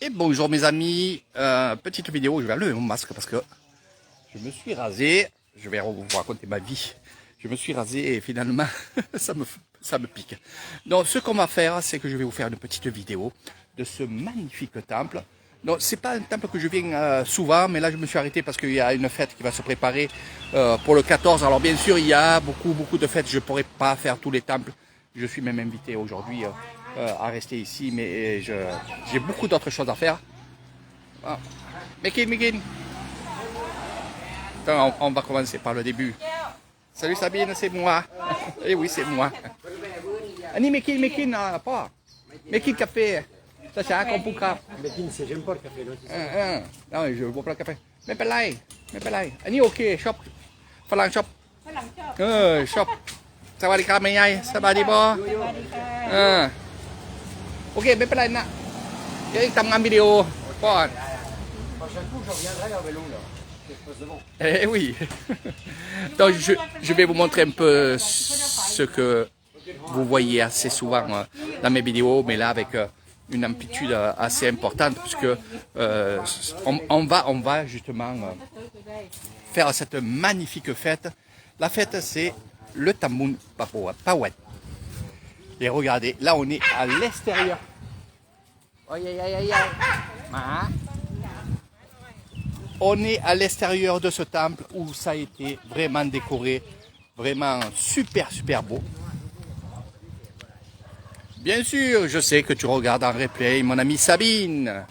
Et bonjour mes amis, petite vidéo, je vais enlever mon masque parce que je me suis rasé, je vais vous raconter ma vie. Je me suis rasé et finalement ça me pique. Donc ce qu'on va faire, c'est que je vais vous faire une petite vidéo de ce magnifique temple. Donc c'est pas un temple que je viens souvent, mais là je me suis arrêté parce qu'il y a une fête qui va se préparer pour le 14. Alors bien sûr il y a beaucoup de fêtes, je ne pourrai pas faire tous les temples. Je suis même invité aujourd'hui à rester ici, mais j'ai beaucoup d'autres choses à faire. Ah. Mekin. Attends, on va commencer par le début. Salut Sabine, c'est moi. Eh oui, c'est moi. Ani Mekin, pas. Mekin café. Ça c'est un compuka. Mekin, j'aime pas le café. Non, je bois pas le café. Mais pas là. Ani ok, shop. ฝรั่ง shop ฝรั่งชอบ shop สวัสดีครับแม่ใหญ่สบายดีบ่ สวัสดีค่ะ โอเคไม่เป็นไรนะเดี๋ยวทำงานวิดีโอก่อน Prochaine fois, je reviendrai en vélo, là. Je passe devant. Eh oui. Donc je vais vous montrer un peu ce que vous voyez assez souvent dans mes vidéos, mais là avec une amplitude assez importante, puisque on va justement faire cette magnifique fête. La fête, c'est le Tamun Pawet. Et regardez, là on est à l'extérieur. On est à l'extérieur de ce temple où ça a été vraiment décoré, vraiment super beau. Bien sûr, je sais que tu regardes en replay mon amie Sabine.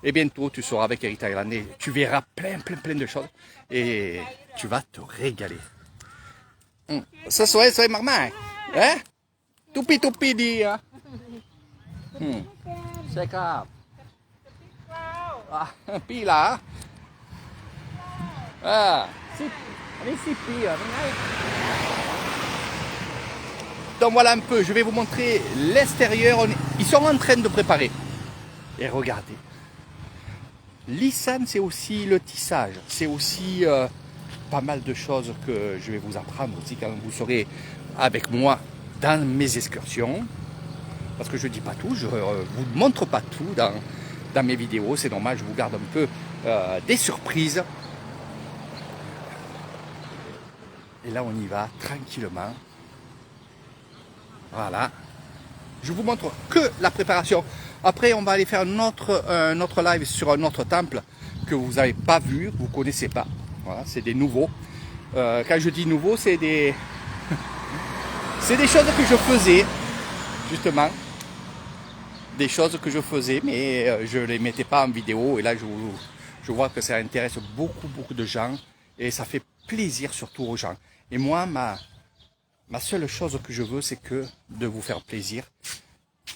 Et bientôt tu seras avec Eric Thaïlandais. Tu verras plein de choses et tu vas te régaler. Ça c'est maman. Hein? Toupi dit. Hein? C'est grave. Ah, puis là. Ah, donc voilà un peu, je vais vous montrer l'extérieur. Ils sont en train de préparer. Et regardez. L'Issan, c'est aussi le tissage. C'est aussi pas mal de choses que je vais vous apprendre aussi quand vous serez avec moi dans mes excursions. Parce que je ne dis pas tout, je ne vous montre pas tout dans mes vidéos. C'est normal, je vous garde un peu des surprises. Et là, on y va tranquillement. Voilà. Je vous montre que la préparation. Après, on va aller faire un autre live sur un autre temple que vous n'avez pas vu, que vous ne connaissez pas. Voilà, c'est des nouveaux. Quand je dis nouveaux, c'est des... c'est des choses que je faisais, justement. Des choses que je faisais, mais je ne les mettais pas en vidéo. Et là, je vois que ça intéresse beaucoup de gens. Et ça fait plaisir surtout aux gens. Et moi, ma seule chose que je veux, c'est que de vous faire plaisir.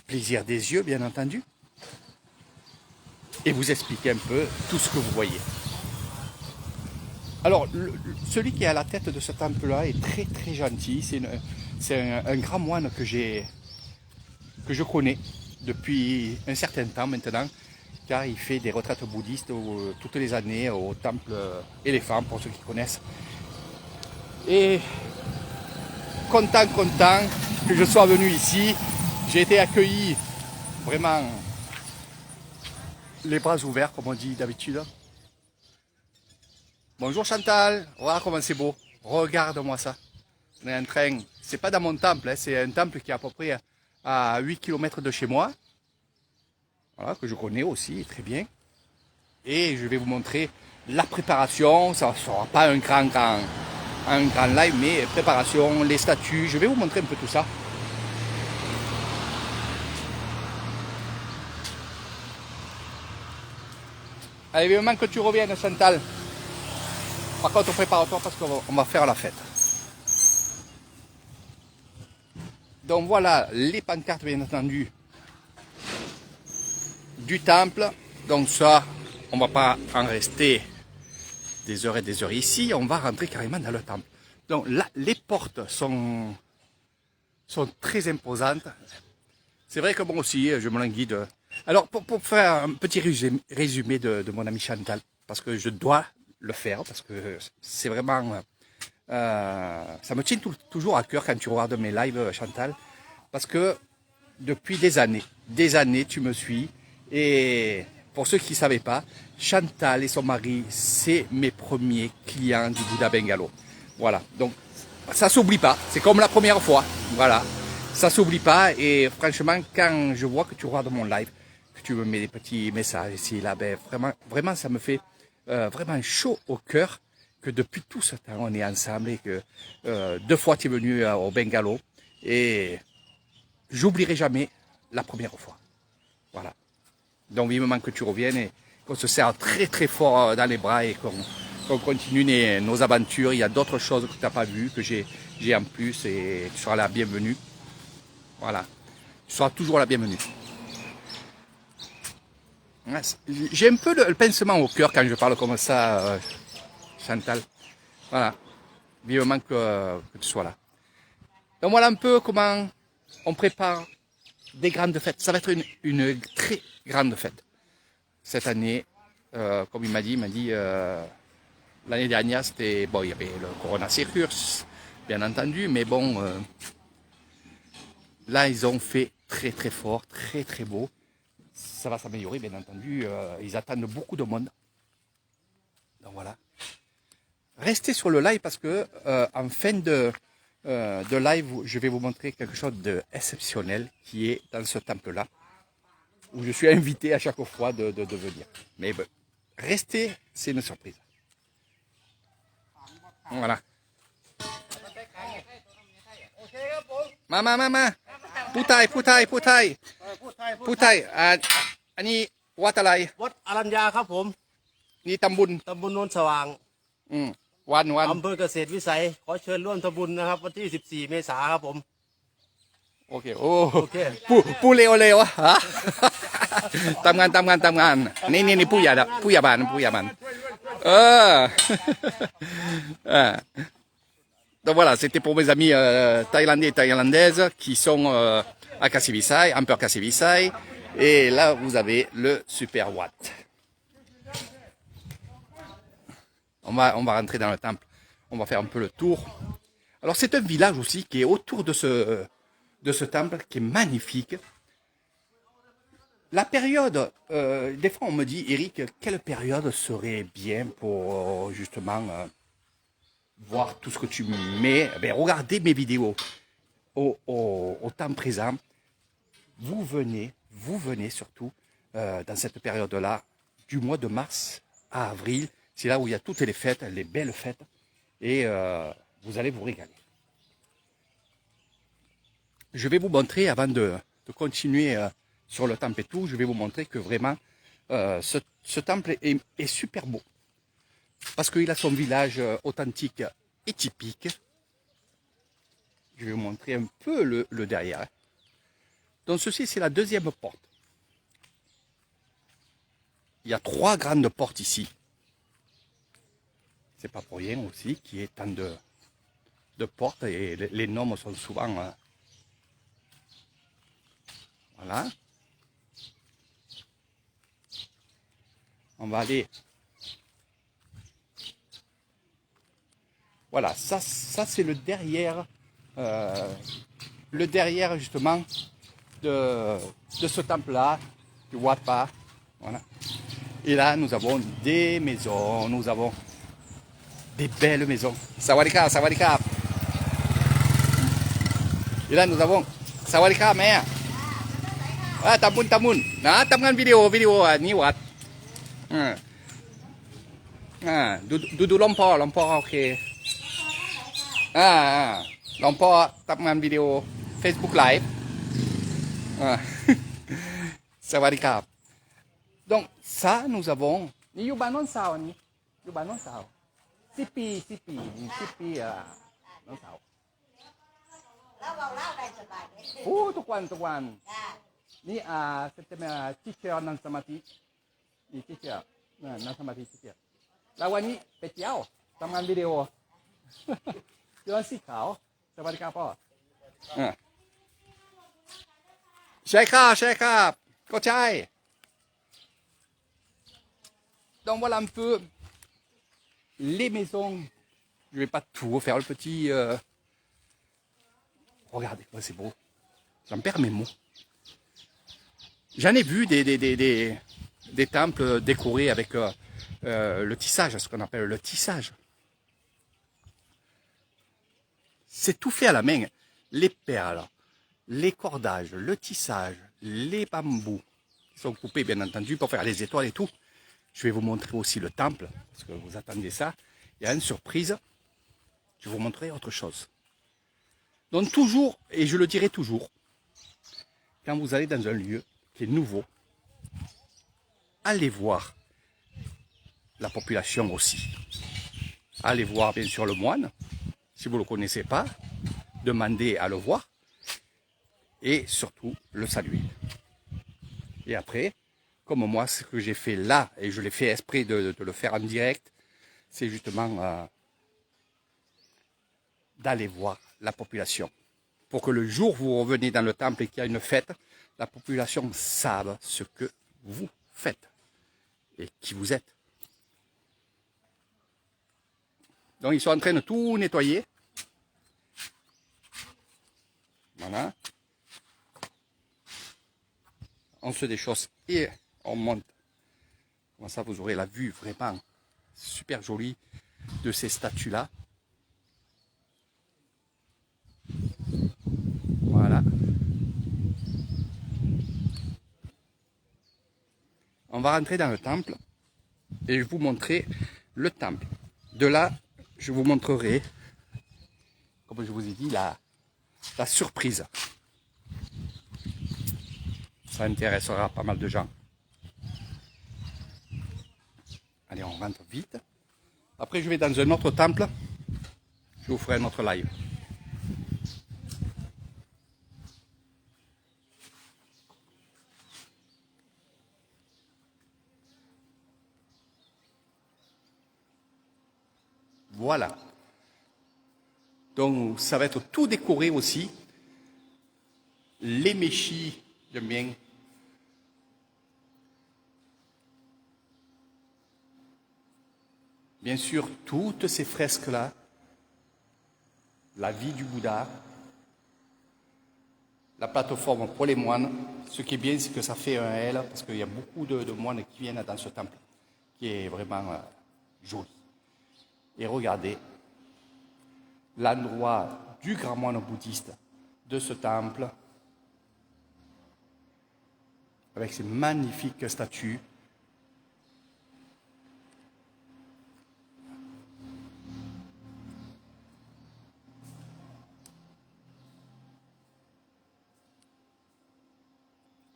Plaisir des yeux, bien entendu. Et vous expliquer un peu tout ce que vous voyez. Alors, celui qui est à la tête de ce temple-là est très gentil. C'est un grand moine que je connais depuis un certain temps maintenant. Car il fait des retraites bouddhistes toutes les années au temple éléphant, pour ceux qui connaissent. Et content que je sois venu ici. J'ai été accueilli vraiment les bras ouverts, comme on dit d'habitude. Bonjour Chantal, voilà comment c'est beau. Regarde-moi ça. On est en train, c'est pas dans mon temple, hein, c'est un temple qui est à peu près à 8 km de chez moi. Voilà, que je connais aussi très bien. Et je vais vous montrer la préparation. Ça ne sera pas un grand live, mais préparation, les statues. Je vais vous montrer un peu tout ça. Allez, vivement que tu reviennes, Chantal. Par contre, prépare-toi parce qu'on va faire la fête. Donc voilà les pancartes, bien entendu, du temple. Donc ça, on va pas en rester des heures et des heures ici. On va rentrer carrément dans le temple. Donc là, les portes sont très imposantes. C'est vrai que moi aussi, je me guide. Alors, pour faire un petit résumé de mon ami Chantal, parce que je dois le faire, parce que c'est vraiment... ça me tient toujours à cœur quand tu regardes mes lives, Chantal, parce que depuis des années, tu me suis, et pour ceux qui ne savaient pas, Chantal et son mari, c'est mes premiers clients du Bouddha Bungalow. Voilà, donc ça s'oublie pas, c'est comme la première fois, voilà. Ça s'oublie pas et franchement, quand je vois que tu regardes mon live, que tu me mets des petits messages ici, là, ben vraiment, ça me fait vraiment chaud au cœur que depuis tout ce temps, on est ensemble et que 2 fois tu es venu au Bungalow et j'oublierai jamais la première fois. Voilà. Donc vivement que tu reviennes et qu'on se serre très très fort dans les bras et qu'on continue nos aventures. Il y a d'autres choses que tu n'as pas vues, que j'ai en plus et tu seras la bienvenue. Voilà. Tu seras toujours la bienvenue. J'ai un peu le pincement au cœur quand je parle comme ça, Chantal. Voilà. Vivement que tu sois là. Donc voilà un peu comment on prépare des grandes fêtes. Ça va être une très grande fête. Cette année, comme il m'a dit, l'année dernière, c'était, bon, il y avait le coronavirus, bien entendu, mais bon, là, ils ont fait très très fort, très très beau. Ça va s'améliorer, bien entendu. Ils attendent beaucoup de monde. Donc voilà. Restez sur le live parce que en fin de live, je vais vous montrer quelque chose d'exceptionnel qui est dans ce temple-là, où je suis invité à chaque fois de venir. Mais bon, restez, c'est une surprise. Voilà. Mama, putai. พูดไทย อันนี้วัดอะไร วัดอรัญญาครับผม นี่ตำบุญ ตำบลโนนสว่าง วัน อำเภอเกษตรวิสัยขอเชิญร่วมทำบุญนะครับวันที่14เมษายนครับผม โอเคโอ้ โอเค ปูเร็วอะฮะ ทำงานนี่ผู้ใหญ่ละผู้ใหญ่บ้านDonc voilà, c'était pour mes amis thaïlandais et thaïlandaises qui sont à Kassivisai, Empereur Kassivisai. Et là, vous avez le Super Watt. On va rentrer dans le temple. On va faire un peu le tour. Alors, c'est un village aussi qui est autour de ce temple, qui est magnifique. La période, des fois on me dit, Eric, quelle période serait bien pour justement voir tout ce que tu mets. Ben, regardez mes vidéos au temps présent. Vous venez surtout dans cette période-là, du mois de mars à avril. C'est là où il y a toutes les fêtes, les belles fêtes. Et vous allez vous régaler. Je vais vous montrer, avant de continuer sur le temple et tout, je vais vous montrer que vraiment, ce temple est super beau. Parce qu'il a son village authentique et typique. Je vais vous montrer un peu le derrière. Donc ceci, c'est la deuxième porte. Il y a 3 grandes portes ici. C'est pas pour rien aussi qu'il y ait tant de portes et les noms sont souvent... voilà. On va aller... Voilà, ça c'est le derrière justement de ce temple-là, du Wat Pa. Voilà. Et là, nous avons des maisons, nous avons des belles maisons. Sawadika, sawadika. Et là, nous avons sawadika, mère. Ah, tamun. Ah, tamun vidéo, ni Wat. Du lompor, ok. หลวงพ่อทำงานวิดีโอ Facebook Live สวัสดีครับ donc ça nous avons นี่อยู่บ้านโน้นสาวนี่อยู่บ้านโน้นสาว10 ปีโน้นสาวโอ้ทุกวันนี่c'était ma teacher นั่งสมาธินี่ teacher นั่งสมาธิ teacher แล้ววันนี้ไปเที่ยวทำงานวิดีโอเสื้อสีขาวสวัสดีครับพ่อใช่ครับก็ใช่ donc voilà un peu les maisons. Je vais pas tout refaire le petit regardez c'est beau, j'en perds mes mots. J'en ai vu des temples décorés avec le tissage, ce qu'on appelle le tissage. C'est tout fait à la main. Les perles, les cordages, le tissage, les bambous qui sont coupés bien entendu pour faire les étoiles et tout. Je vais vous montrer aussi le temple, parce que vous attendez ça. Il y a une surprise, je vais vous montrer autre chose. Donc toujours, et je le dirai toujours, quand vous allez dans un lieu qui est nouveau, allez voir la population aussi. Allez voir bien sûr le moine, si vous ne le connaissez pas, demandez à le voir, et surtout le saluer. Et après, comme moi, ce que j'ai fait là, et je l'ai fait exprès de le faire en direct, c'est justement d'aller voir la population. Pour que le jour où vous revenez dans le temple et qu'il y a une fête, la population sache ce que vous faites et qui vous êtes. Donc ils sont en train de tout nettoyer. Voilà. On se déchausse et on monte. Comme ça, vous aurez la vue vraiment super jolie de ces statues-là. Voilà. On va rentrer dans le temple et je vais vous montrer le temple. De là, je vous montrerai, comme je vous ai dit, la surprise. Ça intéressera pas mal de gens. Allez, on rentre vite. Après, je vais dans un autre temple. Je vous ferai un autre live. Voilà. Donc, ça va être tout décoré aussi. Les méchis, j'aime bien. Bien sûr, toutes ces fresques-là, la vie du Bouddha, la plateforme pour les moines. Ce qui est bien, c'est que ça fait un L, parce qu'il y a beaucoup de moines qui viennent dans ce temple, qui est vraiment joli. Et regardez, l'endroit du grand moine bouddhiste de ce temple, avec ces magnifiques statues.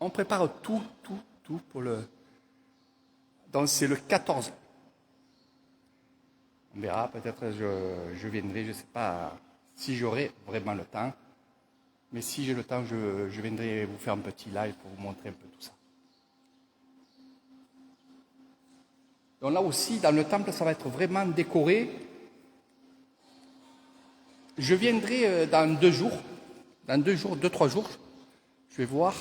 On prépare tout pour le... Donc c'est le 14. On verra, peut-être je viendrai, je ne sais pas si j'aurai vraiment le temps. Mais si j'ai le temps, je viendrai vous faire un petit live pour vous montrer un peu tout ça. Donc là aussi, dans le temple, ça va être vraiment décoré. Je viendrai dans 2 jours. Dans 2 jours, 2-3 jours. Je vais voir.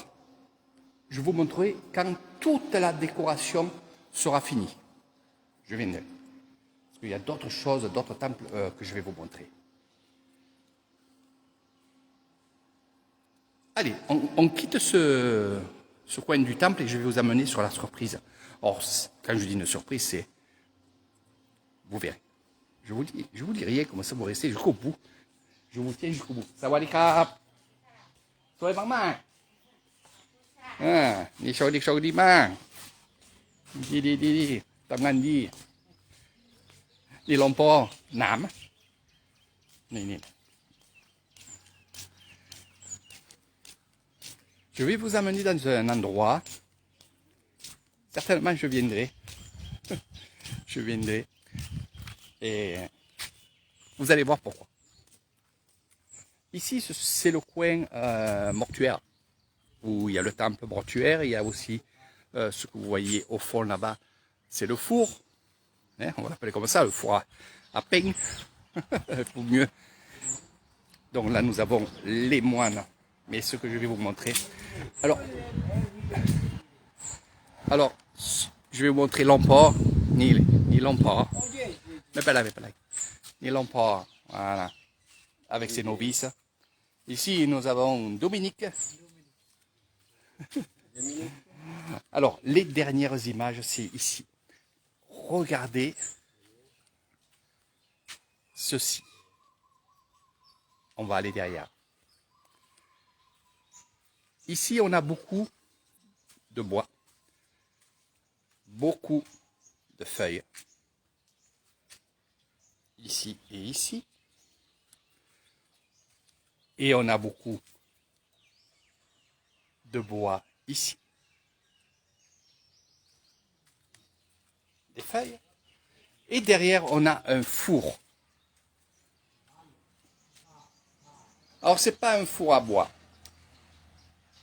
Je vous montrerai quand toute la décoration sera finie. Je viendrai. Parce qu'il y a d'autres choses, d'autres temples que je vais vous montrer. Allez, on quitte ce coin du temple et je vais vous amener sur la surprise. Or, quand je dis une surprise, c'est... Vous verrez. Je vous dis rien, comme ça vous restez jusqu'au bout. Je vous tiens jusqu'au bout. Sawadee-krap. Soy maman. Ni show di ma. Di. Tangan di. Ni lompo. Nam. Ni. Je vais vous amener dans un endroit. Certainement, je viendrai. Je viendrai. Et vous allez voir pourquoi. Ici, c'est le coin mortuaire, où il y a le temple mortuaire. Il y a aussi ce que vous voyez au fond là-bas, c'est le four. Hein, on va l'appeler comme ça, le four à pain, pour mieux. Donc là, nous avons les moines. Mais ce que je vais vous montrer. Alors, je vais vous montrer l'emport, ni l'emport. Mais pas là. Ni l'emport, voilà. Avec ses novices. Ici, nous avons Dominique. Alors, les dernières images, c'est ici. Regardez ceci. On va aller derrière. Ici, on a beaucoup de bois, beaucoup de feuilles. Ici et ici. Et on a beaucoup de bois ici. Des feuilles. Et derrière, on a un four. Alors, c'est pas un four à bois.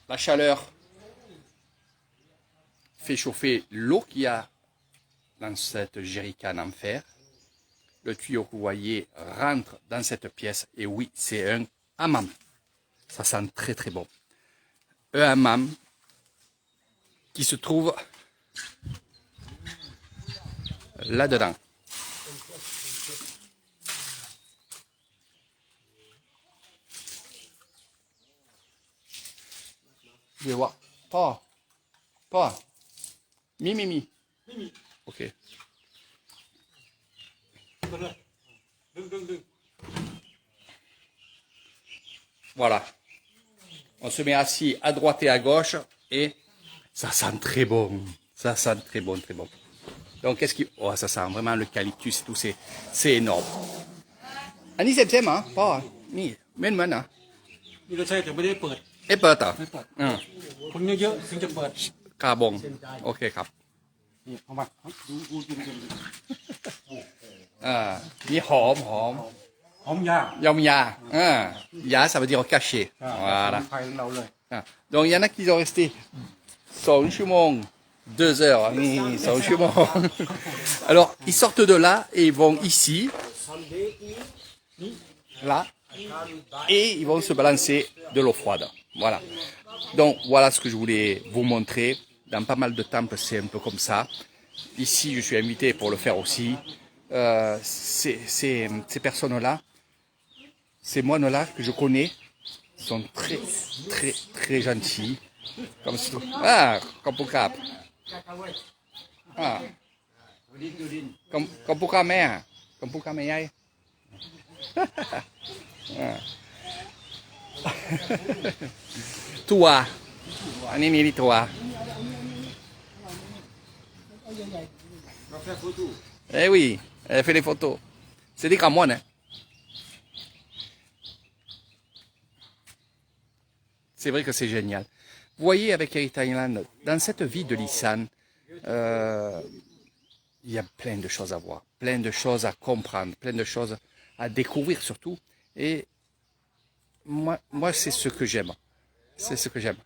La chaleur fait chauffer l'eau qu'il y a dans cette jerrycan en fer. Le tuyau que vous voyez rentre dans cette pièce. Et oui, c'est un hammam. Ça sent très très bon. Un hammam qui se trouve là-dedans. Je vais voir. Pas. Mi. Ok. Voilà. On se met assis à droite et à gauche et ça sent très bon. Ça sent très bon, très bon. Donc, qu'est-ce qui... Oh, ça sent vraiment l'eucalyptus et tout, c'est énorme. Annie, c'est hein? Pas. Ni, mais maintenant. นี่เราใช้แต่ไม่ได้เปิด Et pas tant. ไม่เปิดคนเยอะๆถึงจะเปิด Carbon. Ok, cap. นี่เอามาดูกิน Ni hom. หอมย่าง Yom ya. Ya, ça veut dire caché. Voilà. ไฟของเราเลย Donc, il y en a qui ont resté 2 ชั่วโมง, 2 heures. Oui, 2 ชั่วโมง. Alors, ils sortent de là et ils vont ici, là, et ils vont se balancer de l'eau froide. Voilà. Donc, voilà ce que je voulais vous montrer. Dans pas mal de temples, c'est un peu comme ça. Ici, je suis invité pour le faire aussi. Ces personnes-là, ces moines-là que je connais, sont très, très, très gentils. Comme pour cap. Comme pour cap mère. Comme pour cap mère. Toi. Annie, toi. เราแค่ฟูตู Eh oui, elle fait les photos. C'est des grands moines, hein. C'est vrai que c'est génial. Vous voyez, avec Eric Thailand, dans cette vie de Lisan, il y a plein de choses à voir, plein de choses à comprendre, plein de choses à découvrir surtout. Et moi c'est ce que j'aime. C'est ce que j'aime.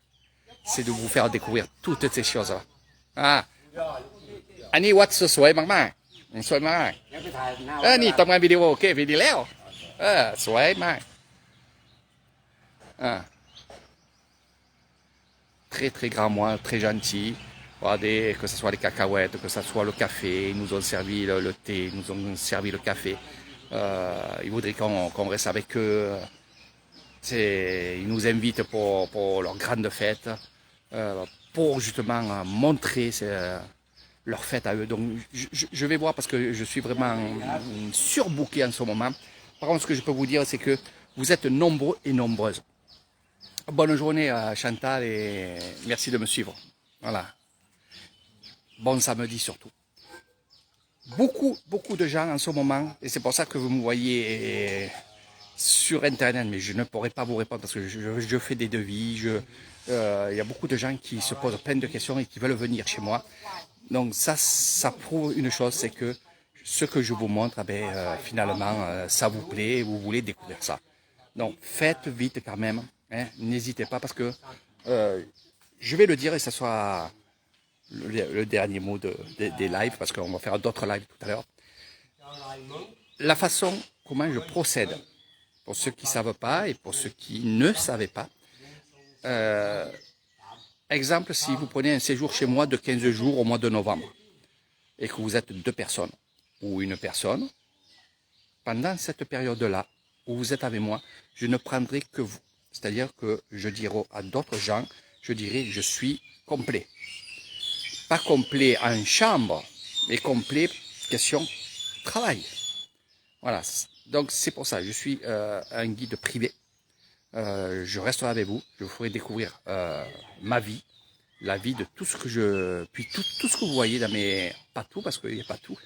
C'est de vous faire découvrir toutes ces choses-là. Ah. Annie, what's so sweet, maman? Sweet, maman. แล้วไปถ่ายหน้า นี่ทำงานวิดีโอโอเควิดีแล้วสวยมากtrès très grand moine, très gentil. Regardez, que ce soit les cacahuètes, que ce soit le café, ils nous ont servi le thé, ils nous ont servi le café. Ils voudraient qu'on reste avec eux. Ils nous invitent pour leur grande fête, pour justement montrer leur fête à eux. Donc je vais voir parce que je suis vraiment surbooké en ce moment. Par contre, ce que je peux vous dire, c'est que vous êtes nombreux et nombreuses. Bonne journée Chantal et merci de me suivre. Voilà. Bon samedi surtout. Beaucoup de gens en ce moment, et c'est pour ça que vous me voyez sur Internet, mais je ne pourrai pas vous répondre parce que je fais des devis. Il y a beaucoup de gens qui se posent plein de questions et qui veulent venir chez moi. Donc ça prouve une chose, c'est que ce que je vous montre, finalement, ça vous plaît et vous voulez découvrir ça. Donc faites vite quand même, hein, n'hésitez pas parce que je vais le dire et ça soit le dernier mot des lives parce qu'on va faire d'autres lives tout à l'heure. La façon comment je procède, pour ceux qui ne savent pas et pour ceux qui ne savaient pas. Exemple, si vous prenez un séjour chez moi de 15 jours au mois de novembre et que vous êtes 2 personnes ou une personne, pendant cette période-là où vous êtes avec moi, je ne prendrai que vous. C'est-à-dire que je dirai à d'autres gens, je dirai je suis complet. pas complet en chambre, mais complet question travail. Voilà, donc c'est pour ça, je suis un guide privé. Je resterai avec vous, je vous ferai découvrir ma vie, la vie de tout ce que puis tout ce que vous voyez dans mes, pas tout parce qu'il n'y a pas tout,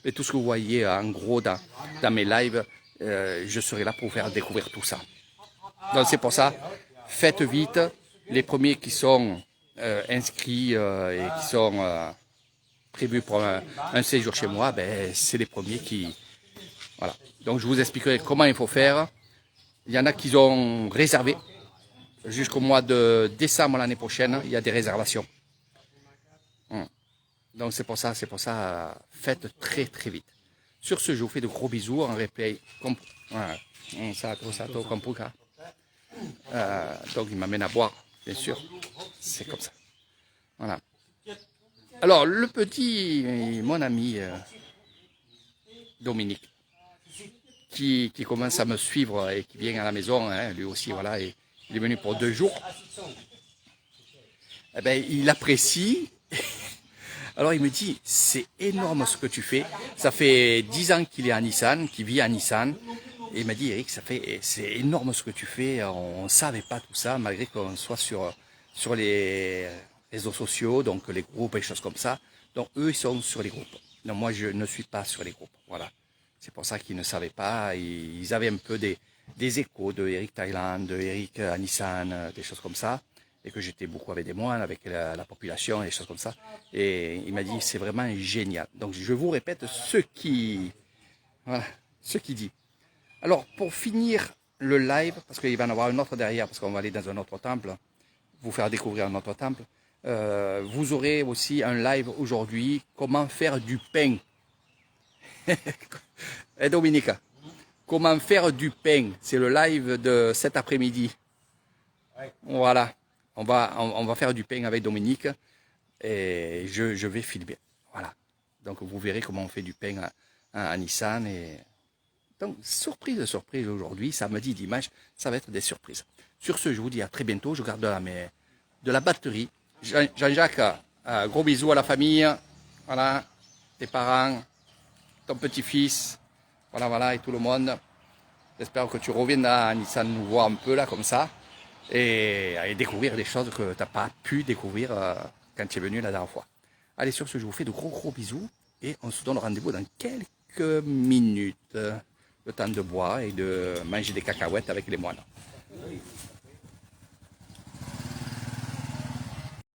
mais tout ce que vous voyez en gros dans mes lives, je serai là pour vous faire découvrir tout ça. Donc c'est pour ça, faites vite, les premiers qui sont inscrits et qui sont prévus pour un séjour chez moi, ben, c'est les premiers qui... Voilà, donc je vous expliquerai comment il faut faire. Il y en a qui ont réservé. Jusqu'au mois de décembre l'année prochaine, il y a des réservations. Donc c'est pour ça, faites très très vite. Sur ce, je vous fais de gros bisous en replay. Voilà. Donc il m'amène à boire, bien sûr. C'est comme ça. Voilà. Alors le petit, mon ami Dominique, qui commence à me suivre et qui vient à la maison, hein, lui aussi, voilà, et il est venu pour 2 jours. Eh ben, il apprécie. Alors il me dit, c'est énorme ce que tu fais. Ça fait 10 ans qu'il est à Nissan, qu'il vit à Nissan. Et il m'a dit, Eric, c'est énorme ce que tu fais. On ne savait pas tout ça, malgré qu'on soit sur les réseaux sociaux, donc les groupes et choses comme ça. Donc eux, ils sont sur les groupes. Non, moi, je ne suis pas sur les groupes. Voilà. C'est pour ça qu'ils ne savaient pas. Ils avaient un peu des échos de Eric Thaïlande, de Eric à Nissan, des choses comme ça. Et que j'étais beaucoup avec des moines, avec la population et des choses comme ça. Et il m'a dit, c'est vraiment génial. Donc je vous répète ce qu'il dit. Alors pour finir le live, parce qu'il va y en avoir un autre derrière, parce qu'on va aller dans un autre temple, vous faire découvrir un autre temple, vous aurez aussi un live aujourd'hui, comment faire du pain. Et Dominique, comment faire du pain, c'est le live de cet après-midi. Voilà. On va faire du pain avec Dominique et je vais filmer. Voilà. Donc vous verrez comment on fait du pain à Nissan. Et... Donc surprise aujourd'hui, samedi, dimanche, ça va être des surprises. Sur ce, je vous dis à très bientôt. Je garde de la batterie. Jean-Jacques, gros bisous à la famille. Voilà. Tes parents, ton petit-fils. Voilà, et tout le monde. J'espère que tu reviennes à Nissan nous voir un peu là comme ça. Et découvrir des choses que tu n'as pas pu découvrir quand tu es venu la dernière fois. Allez, sur ce, je vous fais de gros bisous et on se donne rendez-vous dans quelques minutes. Le temps de boire et de manger des cacahuètes avec les moines.